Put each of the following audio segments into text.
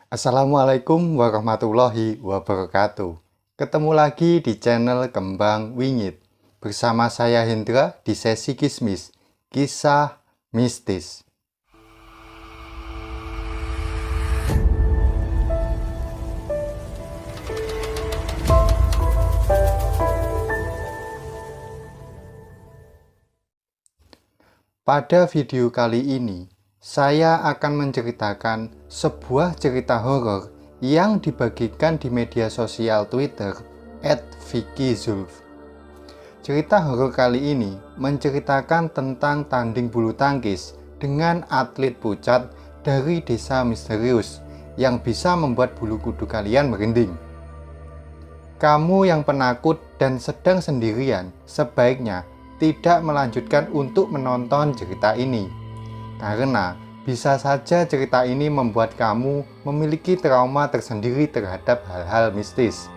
Assalamualaikum warahmatullahi wabarakatuh. Ketemu lagi di channel Kembang Wingit. Bersama saya Hendra di sesi Kismis, Kisah Mistis. Pada video kali ini, saya akan menceritakan sebuah cerita horor yang dibagikan di media sosial Twitter @VickyZulf. Cerita horor kali ini menceritakan tentang tanding bulu tangkis dengan atlet pucat dari desa misterius yang bisa membuat bulu kuduk kalian merinding. Kamu yang penakut dan sedang sendirian sebaiknya tidak melanjutkan untuk menonton cerita ini, karena bisa saja cerita ini membuat kamu memiliki trauma tersendiri terhadap hal-hal mistis.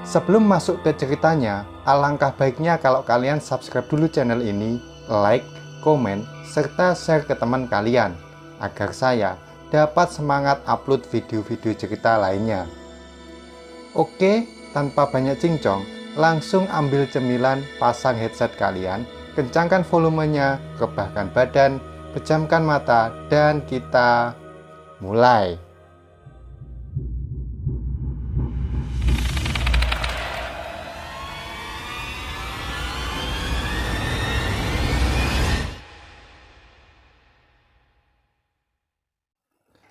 Sebelum masuk ke ceritanya, alangkah baiknya kalau kalian subscribe dulu channel ini, like, komen, serta share ke teman kalian, agar saya dapat semangat upload video-video cerita lainnya. Oke, tanpa banyak cincong, langsung ambil cemilan, pasang headset kalian, kencangkan volumenya, rebahkan badan, pejamkan mata, dan kita mulai.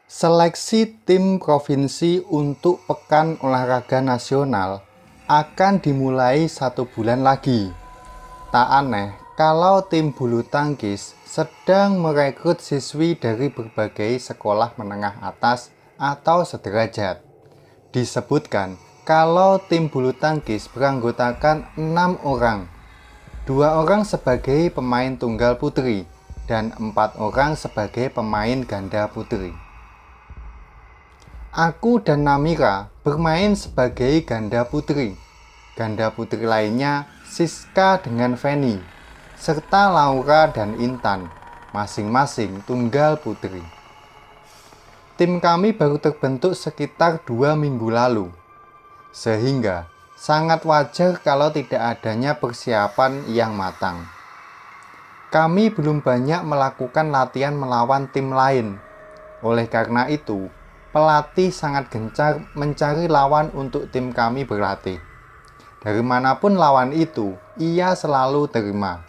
Seleksi tim provinsi untuk Pekan Olahraga Nasional akan dimulai 1 bulan lagi. Tak aneh kalau tim bulu tangkis sedang merekrut siswi dari berbagai sekolah menengah atas atau sederajat. Disebutkan kalau tim bulu tangkis beranggotakan 6 orang. 2 orang sebagai pemain tunggal putri dan 4 orang sebagai pemain ganda putri. Aku dan Namira bermain sebagai ganda putri. Ganda putri lainnya Siska dengan Feni, serta Laura dan Intan, masing-masing tunggal putri. Tim kami baru terbentuk sekitar 2 minggu lalu, sehingga sangat wajar kalau tidak adanya persiapan yang matang. Kami belum banyak melakukan latihan melawan tim lain. Oleh karena itu, pelatih sangat gencar mencari lawan untuk tim kami berlatih. Dari manapun lawan itu, ia selalu terima.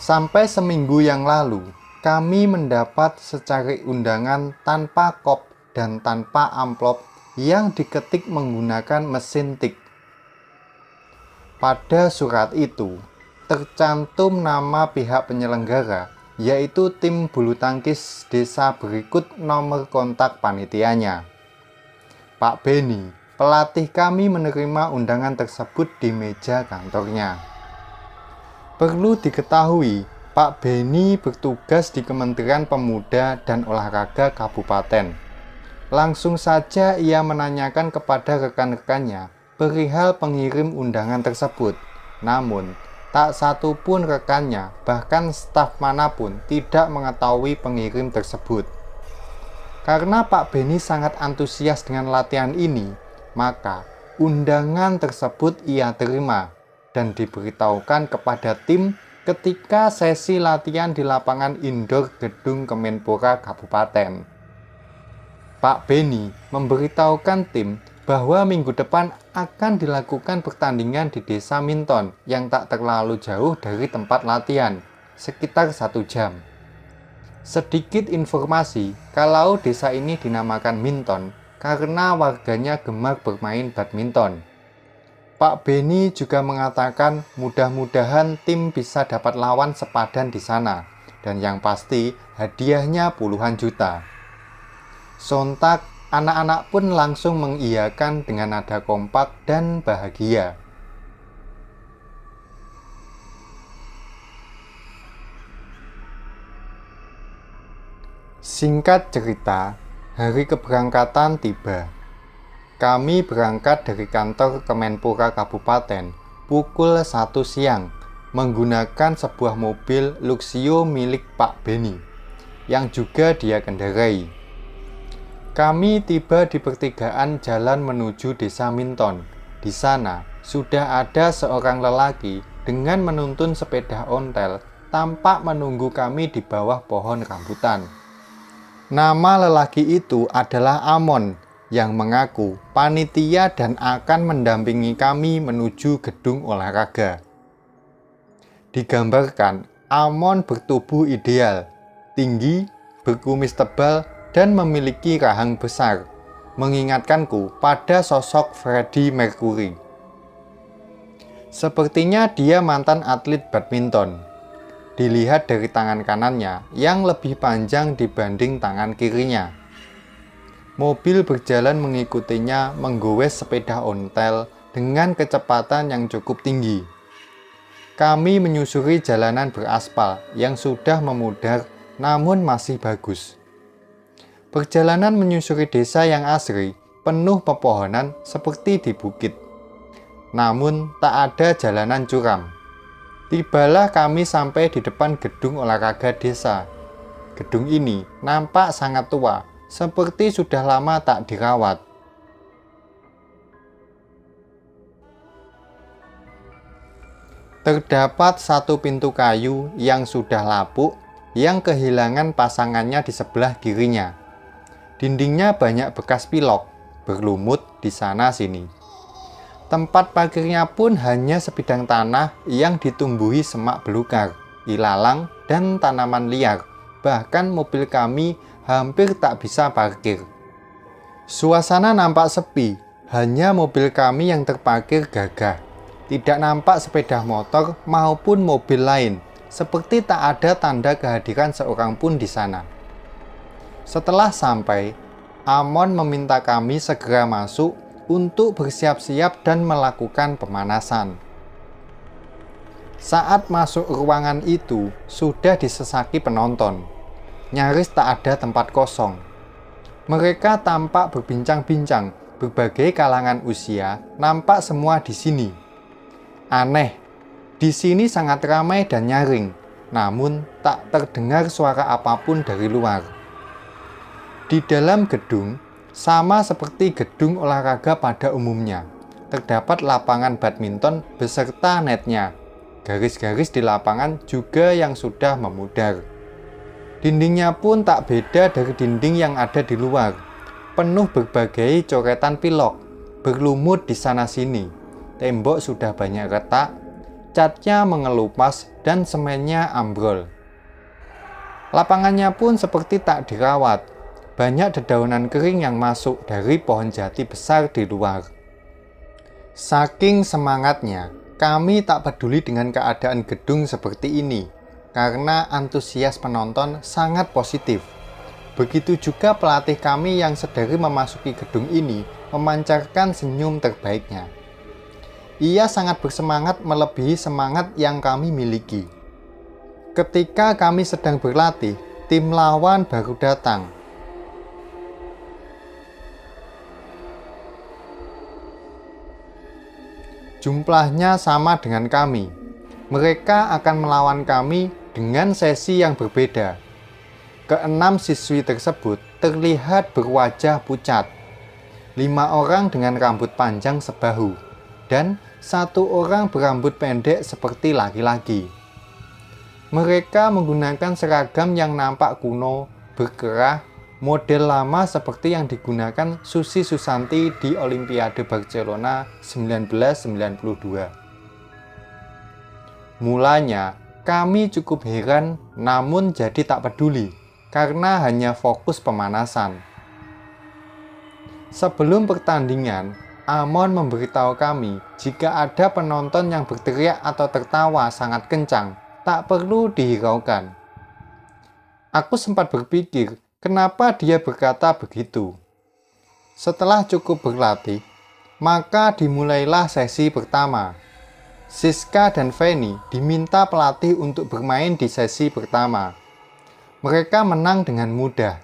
Sampai seminggu yang lalu, kami mendapat secari undangan tanpa kop dan tanpa amplop yang diketik menggunakan mesin tik. Pada surat itu, tercantum nama pihak penyelenggara, yaitu tim bulu tangkis desa berikut nomor kontak panitianya. Pak Beni, pelatih kami, menerima undangan tersebut di meja kantornya. Perlu diketahui, Pak Beni bertugas di Kementerian Pemuda dan Olahraga Kabupaten. Langsung saja ia menanyakan kepada rekan-rekannya perihal pengirim undangan tersebut. Namun, tak satu pun rekannya, bahkan staf manapun, tidak mengetahui pengirim tersebut. Karena Pak Beni sangat antusias dengan latihan ini, maka undangan tersebut ia terima dan diberitahukan kepada tim ketika sesi latihan di lapangan indoor gedung Kemenpora Kabupaten. Pak Beni memberitahukan tim bahwa minggu depan akan dilakukan pertandingan di desa Minton yang tak terlalu jauh dari tempat latihan, sekitar 1 jam. Sedikit informasi kalau desa ini dinamakan Minton karena warganya gemar bermain badminton. Pak Beni juga mengatakan mudah-mudahan tim bisa dapat lawan sepadan di sana, dan yang pasti hadiahnya puluhan juta. Sontak anak-anak pun langsung mengiyakan dengan nada kompak dan bahagia. Singkat cerita, hari keberangkatan tiba. Kami berangkat dari kantor Kemenpora Kabupaten pukul 1 siang menggunakan sebuah mobil Luxio milik Pak Benny yang juga dia kendarai. Kami tiba di pertigaan jalan menuju Desa Minton. Di sana sudah ada seorang lelaki dengan menuntun sepeda ontel tampak menunggu kami di bawah pohon rambutan. Nama lelaki itu adalah Amon yang mengaku panitia dan akan mendampingi kami menuju gedung olahraga. Digambarkan, Amon bertubuh ideal, tinggi, berkumis tebal, dan memiliki rahang besar, mengingatkanku pada sosok Freddie Mercury. Sepertinya dia mantan atlet badminton. Dilihat dari tangan kanannya yang lebih panjang dibanding tangan kirinya. Mobil berjalan mengikutinya menggowes sepeda ontel dengan kecepatan yang cukup tinggi. Kami menyusuri jalanan beraspal yang sudah memudar namun masih bagus. Perjalanan menyusuri desa yang asri, penuh pepohonan seperti di bukit. Namun tak ada jalanan curam. Tibalah kami sampai di depan gedung olahraga desa. Gedung ini nampak sangat tua, seperti sudah lama tak dirawat. Terdapat satu pintu kayu yang sudah lapuk, yang kehilangan pasangannya di sebelah kirinya. Dindingnya banyak bekas pilok, berlumut di sana-sini. Tempat parkirnya pun hanya sebidang tanah yang ditumbuhi semak belukar, ilalang, dan tanaman liar. Bahkan mobil kami hampir tak bisa parkir. Suasana nampak sepi, hanya mobil kami yang terparkir gagah. Tidak nampak sepeda motor maupun mobil lain, seperti tak ada tanda kehadiran seorang pun di sana. Setelah sampai, Amon meminta kami segera masuk untuk bersiap-siap dan melakukan pemanasan. Saat masuk ruangan itu, sudah disesaki penonton. Nyaris tak ada tempat kosong. Mereka tampak berbincang-bincang, berbagai kalangan usia, nampak semua di sini. Aneh, di sini sangat ramai dan nyaring, namun tak terdengar suara apapun dari luar. Di dalam gedung, sama seperti gedung olahraga pada umumnya, terdapat lapangan badminton beserta netnya. Garis-garis di lapangan juga yang sudah memudar. Dindingnya pun tak beda dari dinding yang ada di luar, penuh berbagai coretan pilok, berlumut di sana-sini. Tembok sudah banyak retak, catnya mengelupas, dan semennya ambrol. Lapangannya pun seperti tak dirawat. Banyak dedaunan kering yang masuk dari pohon jati besar di luar. Saking semangatnya, kami tak peduli dengan keadaan gedung seperti ini, karena antusias penonton sangat positif. Begitu juga pelatih kami yang sedari memasuki gedung ini memancarkan senyum terbaiknya. Ia sangat bersemangat melebihi semangat yang kami miliki. Ketika kami sedang berlatih, tim lawan baru datang. Jumlahnya sama dengan kami. Mereka akan melawan kami dengan sesi yang berbeda. Keenam siswi tersebut terlihat berwajah pucat. 5 orang dengan rambut panjang sebahu, dan 1 orang berambut pendek seperti laki-laki. Mereka menggunakan seragam yang nampak kuno, berkerah, model lama seperti yang digunakan Susi Susanti di Olimpiade Barcelona 1992. Mulanya, kami cukup heran namun jadi tak peduli karena hanya fokus pemanasan. Sebelum pertandingan, Amon memberitahu kami jika ada penonton yang berteriak atau tertawa sangat kencang, tak perlu dihiraukan. Aku sempat berpikir, kenapa dia berkata begitu? Setelah cukup berlatih, maka dimulailah sesi pertama. Siska dan Fanny diminta pelatih untuk bermain di sesi pertama. Mereka menang dengan mudah.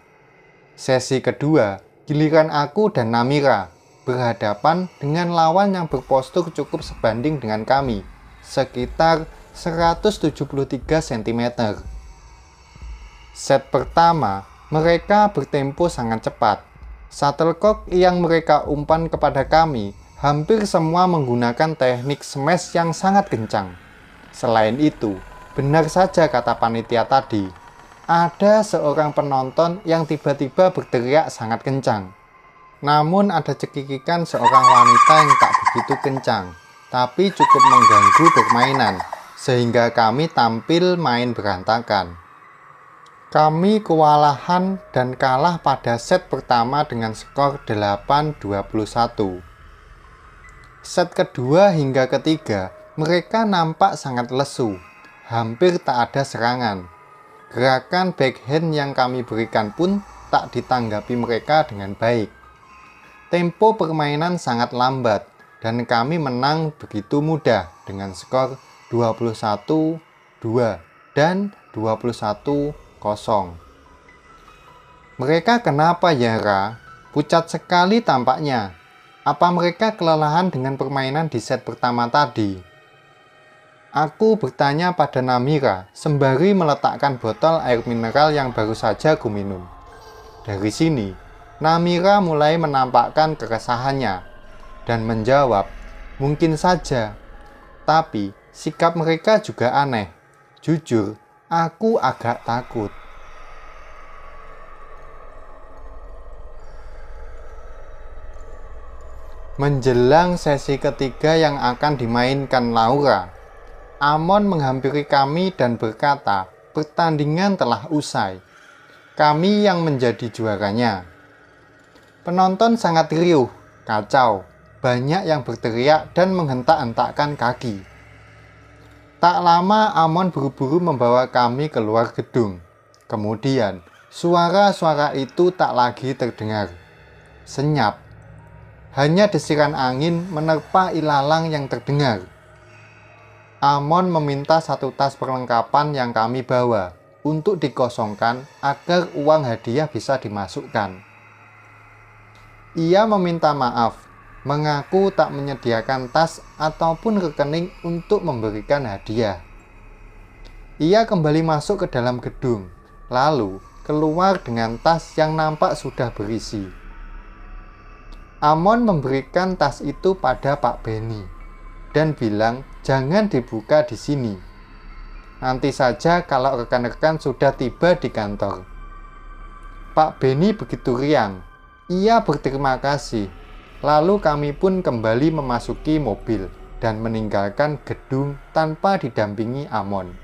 Sesi kedua, giliran aku dan Namira berhadapan dengan lawan yang berpostur cukup sebanding dengan kami, sekitar 173 cm. Set pertama, mereka bertempo sangat cepat. Shuttlecock yang mereka umpan kepada kami hampir semua menggunakan teknik smash yang sangat kencang. Selain itu, benar saja kata panitia tadi, ada seorang penonton yang tiba-tiba berteriak sangat kencang. Namun ada cekikikan seorang wanita yang tak begitu kencang, tapi cukup mengganggu permainan, sehingga kami tampil main berantakan. Kami kewalahan dan kalah pada set pertama dengan skor 8-21. Set kedua hingga ketiga, mereka nampak sangat lesu, hampir tak ada serangan. Gerakan backhand yang kami berikan pun tak ditanggapi mereka dengan baik. Tempo permainan sangat lambat, dan kami menang begitu mudah dengan skor 21-2 dan 21-0. Mereka kenapa ya, Ra? Pucat sekali tampaknya. Apa mereka kelelahan dengan permainan di set pertama tadi? Aku bertanya pada Namira sembari meletakkan botol air mineral yang baru saja kuminum. Dari sini, Namira mulai menampakkan keresahannya dan menjawab, mungkin saja. Tapi sikap mereka juga aneh. Jujur, aku agak takut. Menjelang sesi ketiga yang akan dimainkan Laura, Amon menghampiri kami dan berkata, pertandingan telah usai. Kami yang menjadi juaranya. Penonton sangat riuh, kacau, banyak yang berteriak dan menghentak-hentakkan kaki. Tak lama Amon buru-buru membawa kami keluar gedung. Kemudian, suara-suara itu tak lagi terdengar. Senyap. Hanya desiran angin menerpa ilalang yang terdengar. Amon meminta satu tas perlengkapan yang kami bawa untuk dikosongkan agar uang hadiah bisa dimasukkan. Ia meminta maaf, mengaku tak menyediakan tas ataupun rekening untuk memberikan hadiah. Ia kembali masuk ke dalam gedung, lalu keluar dengan tas yang nampak sudah berisi. Amon memberikan tas itu pada Pak Benny dan bilang jangan dibuka di sini. Nanti saja kalau rekan-rekan sudah tiba di kantor. Pak Benny begitu riang. Ia berterima kasih. Lalu kami pun kembali memasuki mobil dan meninggalkan gedung tanpa didampingi Amon.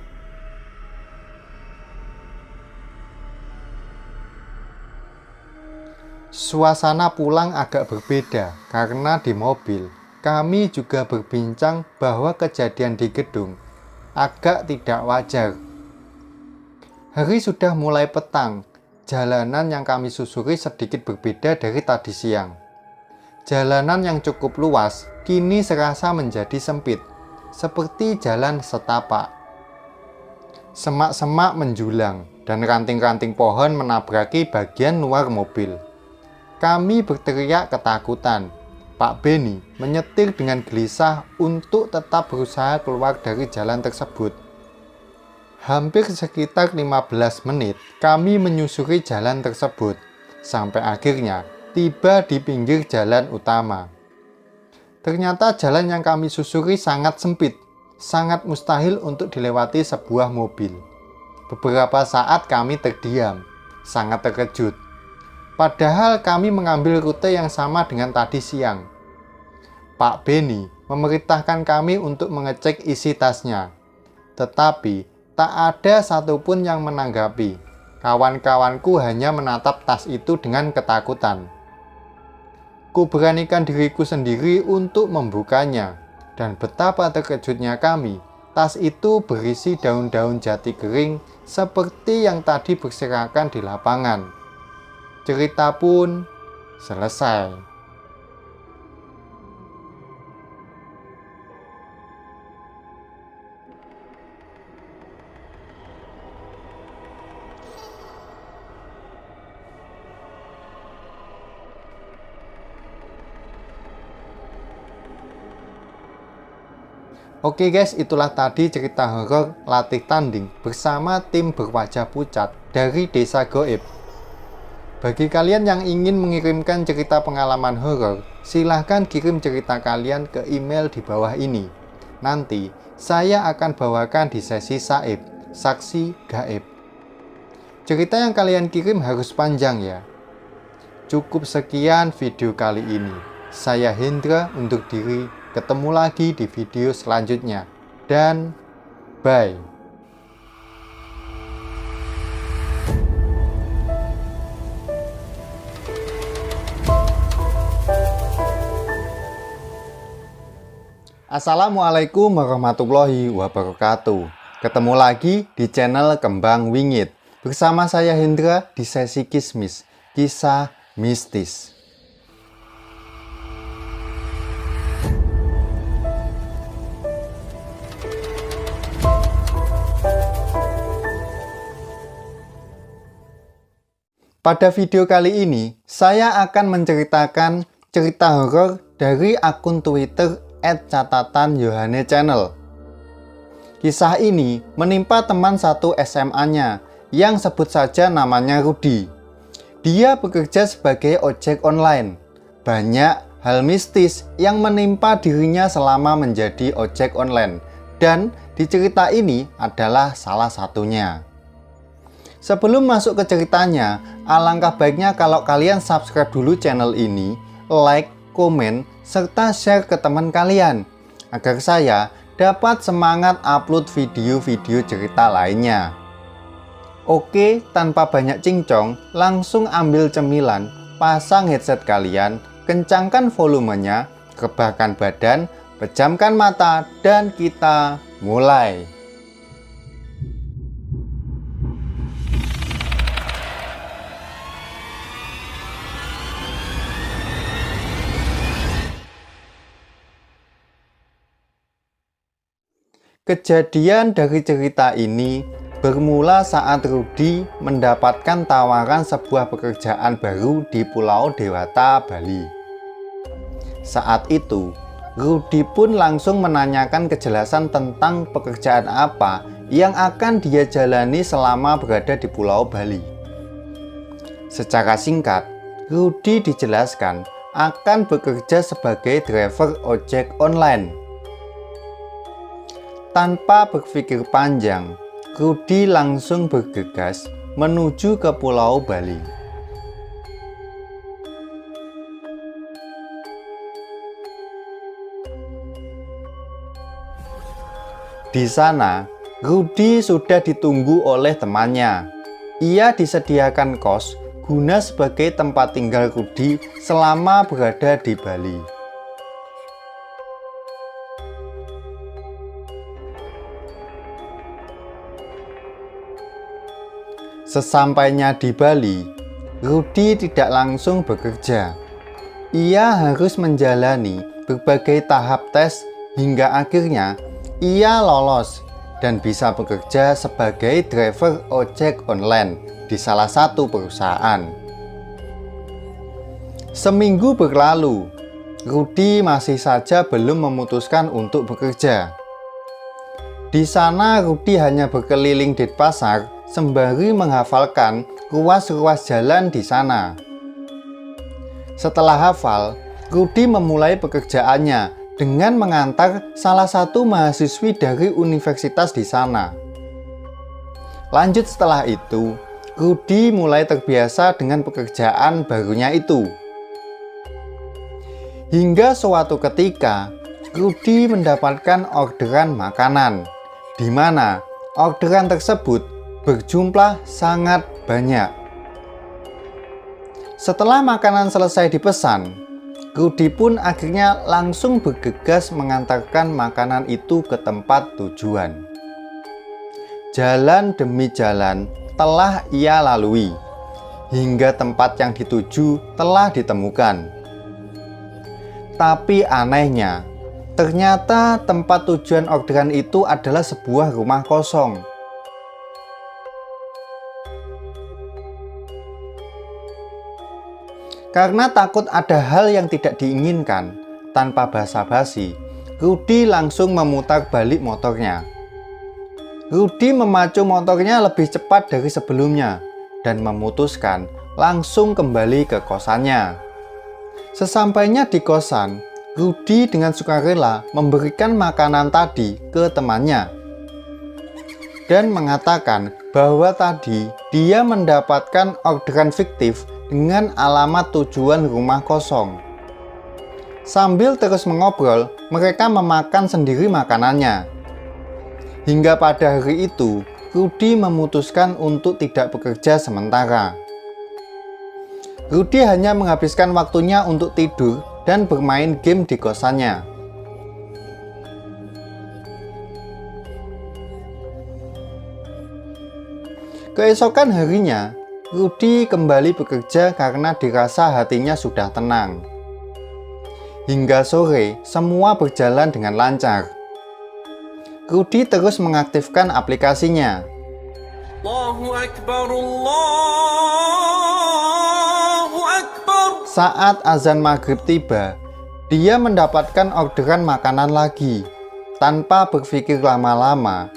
Suasana pulang agak berbeda karena di mobil kami juga berbincang bahwa kejadian di gedung agak tidak wajar. Hari sudah mulai petang. Jalanan yang kami susuri sedikit berbeda dari tadi siang. Jalanan yang cukup luas kini serasa menjadi sempit, seperti jalan setapak. Semak-semak menjulang dan ranting-ranting pohon menabraki bagian luar mobil. Kami berteriak ketakutan. Pak Benny menyetir dengan gelisah untuk tetap berusaha keluar dari jalan tersebut. Hampir sekitar 15 menit kami menyusuri jalan tersebut, sampai akhirnya tiba di pinggir jalan utama. Ternyata jalan yang kami susuri sangat sempit, sangat mustahil untuk dilewati sebuah mobil. Beberapa saat kami terdiam, sangat terkejut. Padahal kami mengambil rute yang sama dengan tadi siang. Pak Benny memerintahkan kami untuk mengecek isi tasnya. Tetapi tak ada satupun yang menanggapi. Kawan-kawanku hanya menatap tas itu dengan ketakutan. Kuberanikan diriku sendiri untuk membukanya. Dan betapa terkejutnya kami. Tas itu berisi daun-daun jati kering seperti yang tadi berserakan di lapangan. Cerita pun selesai. Oke guys, itulah tadi cerita horor latih tanding bersama tim berwajah pucat dari Desa Goib. Bagi kalian yang ingin mengirimkan cerita pengalaman horor, silahkan kirim cerita kalian ke email di bawah ini. Nanti saya akan bawakan di sesi Saib, Saksi Gaib. Cerita yang kalian kirim harus panjang ya. Cukup sekian video kali ini. Saya Hendra untuk diri. Ketemu lagi di video selanjutnya. Dan bye. Assalamualaikum warahmatullahi wabarakatuh. Ketemu lagi di channel Kembang Wingit. Bersama saya Hendra di sesi Kismis, kisah mistis. Pada video kali ini, saya akan menceritakan cerita horor dari akun Twitter @catatan_yohane_channel. Kisah ini menimpa teman satu SMA-nya yang sebut saja namanya Rudi. Dia bekerja sebagai ojek online. Banyak hal mistis yang menimpa dirinya selama menjadi ojek online, dan di cerita ini adalah salah satunya. Sebelum masuk ke ceritanya, alangkah baiknya kalau kalian subscribe dulu channel ini, like, komen, serta share ke teman kalian, agar saya dapat semangat upload video-video cerita lainnya. Oke, tanpa banyak cincong, langsung ambil cemilan, pasang headset kalian, kencangkan volumenya, rebahkan badan, pejamkan mata, dan kita mulai. Kejadian dari cerita ini bermula saat Rudi mendapatkan tawaran sebuah pekerjaan baru di Pulau Dewata, Bali. Saat itu, Rudi pun langsung menanyakan kejelasan tentang pekerjaan apa yang akan dia jalani selama berada di Pulau Bali. Secara singkat, Rudi dijelaskan akan bekerja sebagai driver ojek online. Tanpa berpikir panjang, Rudi langsung bergegas menuju ke Pulau Bali. Di sana, Rudi sudah ditunggu oleh temannya. Ia disediakan kos guna sebagai tempat tinggal Rudi selama berada di Bali. Sesampainya di Bali, Rudi tidak langsung bekerja. Ia harus menjalani berbagai tahap tes hingga akhirnya ia lolos dan bisa bekerja sebagai driver ojek online di salah satu perusahaan. Seminggu berlalu, Rudi masih saja belum memutuskan untuk bekerja. Di sana Rudi hanya berkeliling di pasar sembari menghafalkan ruas-ruas jalan di sana. Setelah hafal, Rudi memulai pekerjaannya dengan mengantar salah satu mahasiswi dari universitas di sana. Lanjut setelah itu, Rudi mulai terbiasa dengan pekerjaan barunya itu. Hingga suatu ketika, Rudi mendapatkan orderan makanan, di mana orderan tersebut berjumlah sangat banyak. Setelah makanan selesai dipesan, Rudi pun akhirnya langsung bergegas mengantarkan makanan itu ke tempat tujuan. Jalan demi jalan telah ia lalui, hingga tempat yang dituju telah ditemukan. Tapi anehnya, ternyata tempat tujuan orderan itu adalah sebuah rumah kosong. Karena takut ada hal yang tidak diinginkan, tanpa basa-basi, Rudy langsung memutar balik motornya. Rudy memacu motornya lebih cepat dari sebelumnya dan memutuskan langsung kembali ke kosannya. Sesampainya di kosan, Rudy dengan sukarela memberikan makanan tadi ke temannya dan mengatakan bahwa tadi dia mendapatkan orderan fiktif dengan alamat tujuan rumah kosong. Sambil terus mengobrol, mereka memakan sendiri makanannya. Hingga pada hari itu, Rudy memutuskan untuk tidak bekerja sementara. Rudy hanya menghabiskan waktunya untuk tidur dan bermain game di kosannya. Keesokan harinya, Rudy kembali bekerja karena dirasa hatinya sudah tenang. Hingga sore, semua berjalan dengan lancar. Rudy terus mengaktifkan aplikasinya. Allahu Akbar, Allahu Akbar. Saat azan maghrib tiba, dia mendapatkan orderan makanan lagi. Tanpa berpikir lama-lama,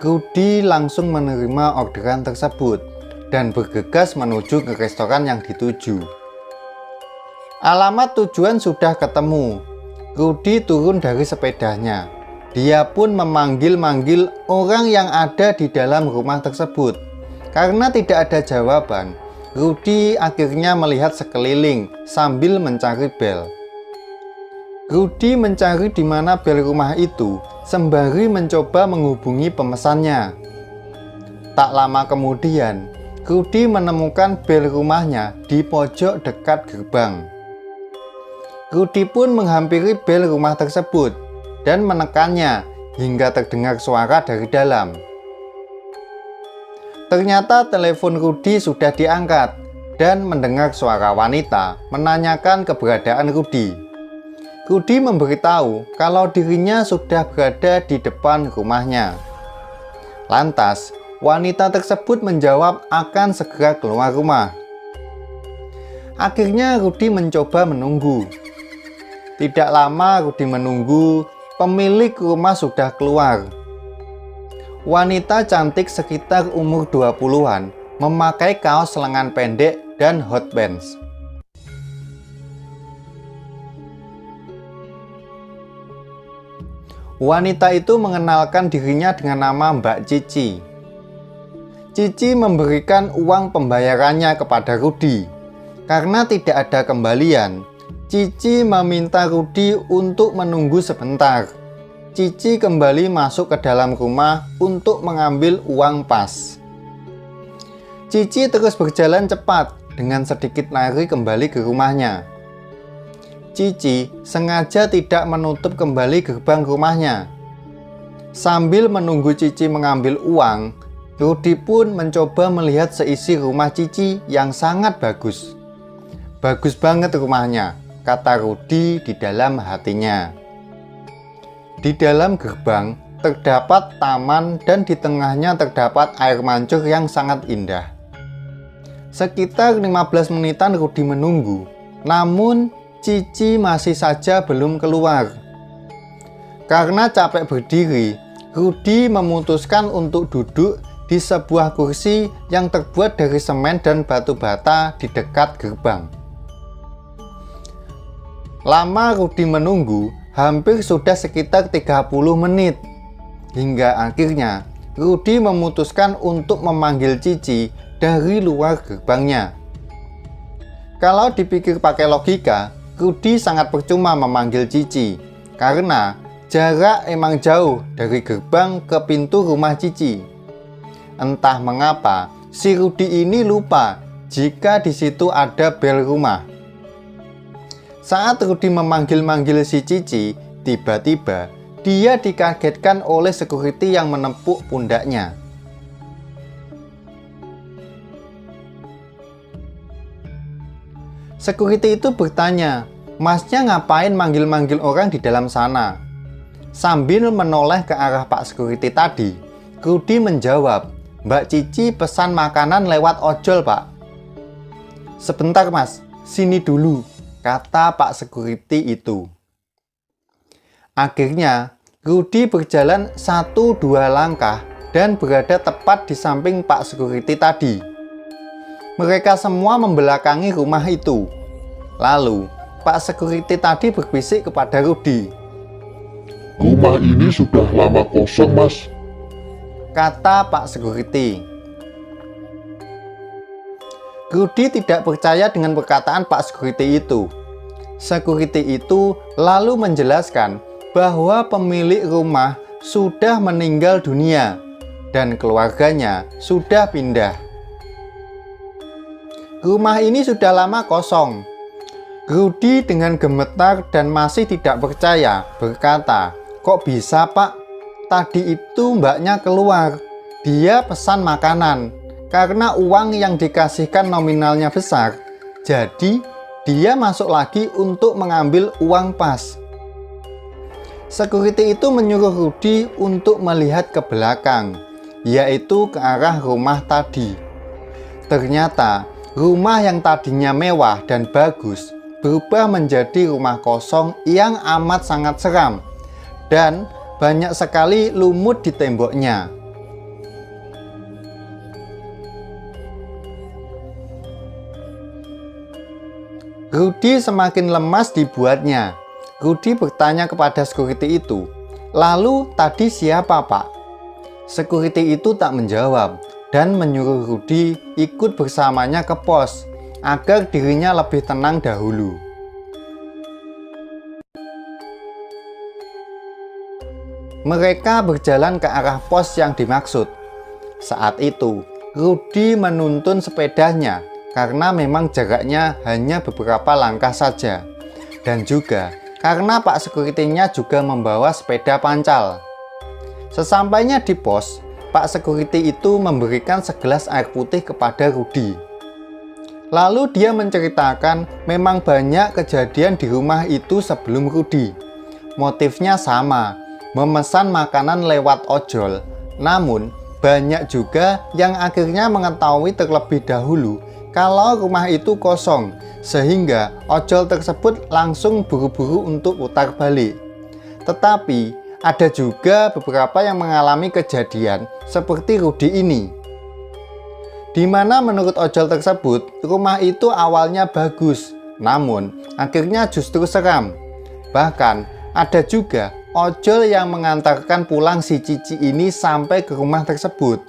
Rudy langsung menerima orderan tersebut dan bergegas menuju ke restoran yang dituju. Alamat tujuan sudah ketemu. Rudy turun dari sepedanya. Dia pun memanggil-manggil orang yang ada di dalam rumah tersebut. Karena tidak ada jawaban, Rudy akhirnya melihat sekeliling sambil mencari bel. Rudy mencari di mana bel rumah itu sembari mencoba menghubungi pemesannya. Tak lama kemudian, Rudy menemukan bel rumahnya di pojok dekat gerbang. Rudy pun menghampiri bel rumah tersebut dan menekannya hingga terdengar suara dari dalam. Ternyata telepon Rudy sudah diangkat dan mendengar suara wanita menanyakan keberadaan Rudy. Rudy memberitahu kalau dirinya sudah berada di depan rumahnya. Lantas, wanita tersebut menjawab akan segera keluar rumah. Akhirnya Rudy mencoba menunggu. Tidak lama Rudy menunggu, pemilik rumah sudah keluar. Wanita cantik sekitar umur 20-an, memakai kaos lengan pendek dan hot pants. Wanita itu mengenalkan dirinya dengan nama Mbak Cici. Cici memberikan uang pembayarannya kepada Rudy. Karena tidak ada kembalian, Cici meminta Rudy untuk menunggu sebentar. Cici kembali masuk ke dalam rumah untuk mengambil uang pas. Cici terus berjalan cepat dengan sedikit lari kembali ke rumahnya. Cici sengaja tidak menutup kembali gerbang rumahnya. Sambil menunggu Cici mengambil uang, Rudy pun mencoba melihat seisi rumah Cici yang sangat bagus. Bagus banget rumahnya, kata Rudy di dalam hatinya. Di dalam gerbang terdapat taman dan di tengahnya terdapat air mancur yang sangat indah. Sekitar 15 menitan Rudy menunggu, namun Cici masih saja belum keluar. Karena capek berdiri, Rudy memutuskan untuk duduk di sebuah kursi yang terbuat dari semen dan batu bata di dekat gerbang. Lama Rudy menunggu, hampir sudah sekitar 30 menit. Hingga akhirnya, Rudy memutuskan untuk memanggil Cici dari luar gerbangnya. Kalau dipikir pakai logika, Rudy sangat percuma memanggil Cici, karena jarak emang jauh dari gerbang ke pintu rumah Cici. Entah mengapa, si Rudy ini lupa jika di situ ada bel rumah. Saat Rudy memanggil-manggil si Cici, tiba-tiba dia dikagetkan oleh security yang menepuk pundaknya. Security itu bertanya, "Masnya ngapain manggil-manggil orang di dalam sana?" Sambil menoleh ke arah Pak Security tadi, Rudy menjawab, "Mbak Cici pesan makanan lewat ojol, Pak." "Sebentar Mas, sini dulu," kata Pak Security itu. Akhirnya, Rudy berjalan 1-2 langkah dan berada tepat di samping Pak Security tadi. Mereka semua membelakangi rumah itu. Lalu, Pak Security tadi berbisik kepada Rudy. Rumah ini sudah lama kosong, Mas, kata Pak Security. Rudy tidak percaya dengan perkataan Pak Security itu. Security itu lalu menjelaskan bahwa pemilik rumah sudah meninggal dunia dan keluarganya sudah pindah. Rumah ini sudah lama kosong. Rudy dengan gemetar dan masih tidak percaya berkata, "Kok bisa, Pak? Tadi itu mbaknya keluar. Dia pesan makanan. Karena uang yang dikasihkan nominalnya besar, jadi dia masuk lagi untuk mengambil uang pas." Security itu menyuruh Rudy untuk melihat ke belakang, yaitu ke arah rumah tadi. Ternyata rumah yang tadinya mewah dan bagus berubah menjadi rumah kosong yang amat sangat seram dan banyak sekali lumut di temboknya. Rudy semakin lemas dibuatnya. Rudy bertanya kepada security itu, "Lalu tadi siapa, Pak?" Security itu tak menjawab dan menyuruh Rudy ikut bersamanya ke pos agar dirinya lebih tenang dahulu. Mereka berjalan ke arah pos yang dimaksud. Saat itu, Rudy menuntun sepedanya karena memang jaraknya hanya beberapa langkah saja. Dan juga karena Pak Security-nya juga membawa sepeda pancal. Sesampainya di pos, Pak Security itu memberikan segelas air putih kepada Rudy. Lalu dia menceritakan memang banyak kejadian di rumah itu sebelum Rudy. Motifnya sama, memesan makanan lewat ojol. Namun, banyak juga yang akhirnya mengetahui terlebih dahulu kalau rumah itu kosong, sehingga ojol tersebut langsung buru-buru untuk putar balik. Tetapi, ada juga beberapa yang mengalami kejadian seperti Rudy ini, di mana menurut ojol tersebut, rumah itu awalnya bagus, namun akhirnya justru seram. Bahkan, ada juga ojol yang mengantarkan pulang si Cici ini sampai ke rumah tersebut.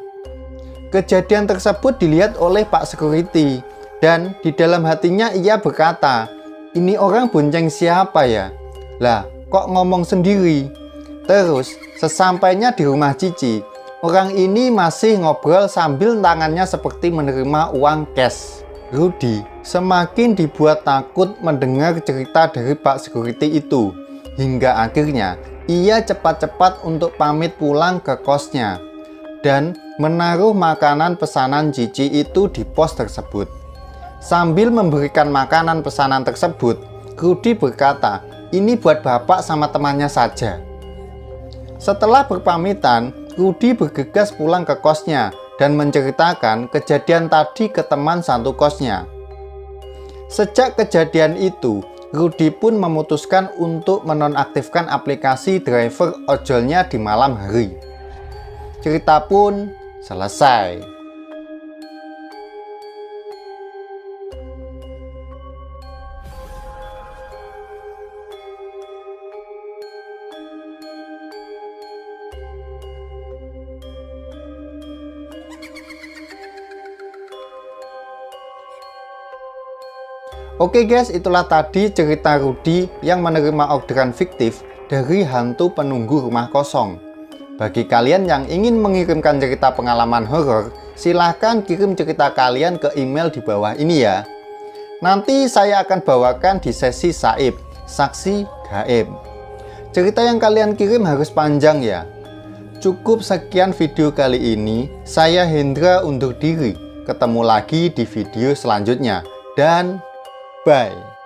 Kejadian tersebut dilihat oleh Pak Security, dan di dalam hatinya ia berkata, "Ini orang bonceng siapa ya? Lah, kok ngomong sendiri?" Terus, sesampainya di rumah Cici, orang ini masih ngobrol sambil tangannya seperti menerima uang cash. Rudy semakin dibuat takut mendengar cerita dari Pak Security itu, hingga akhirnya ia cepat-cepat untuk pamit pulang ke kosnya dan menaruh makanan pesanan Cici itu di pos tersebut. Sambil memberikan makanan pesanan tersebut, Rudy berkata, "Ini buat bapak sama temannya saja." Setelah berpamitan, Rudy bergegas pulang ke kosnya dan menceritakan kejadian tadi ke teman satu kosnya. Sejak kejadian itu, Rudy pun memutuskan untuk menonaktifkan aplikasi driver ojolnya di malam hari. Cerita pun selesai. Oke guys, itulah tadi cerita Rudy yang menerima orderan fiktif dari hantu penunggu rumah kosong. Bagi kalian yang ingin mengirimkan cerita pengalaman horor, silahkan kirim cerita kalian ke email di bawah ini ya. Nanti saya akan bawakan di sesi Saib, Saksi Gaib. Cerita yang kalian kirim harus panjang ya. Cukup sekian video kali ini, saya Hendra undur diri. Ketemu lagi di video selanjutnya, dan bye.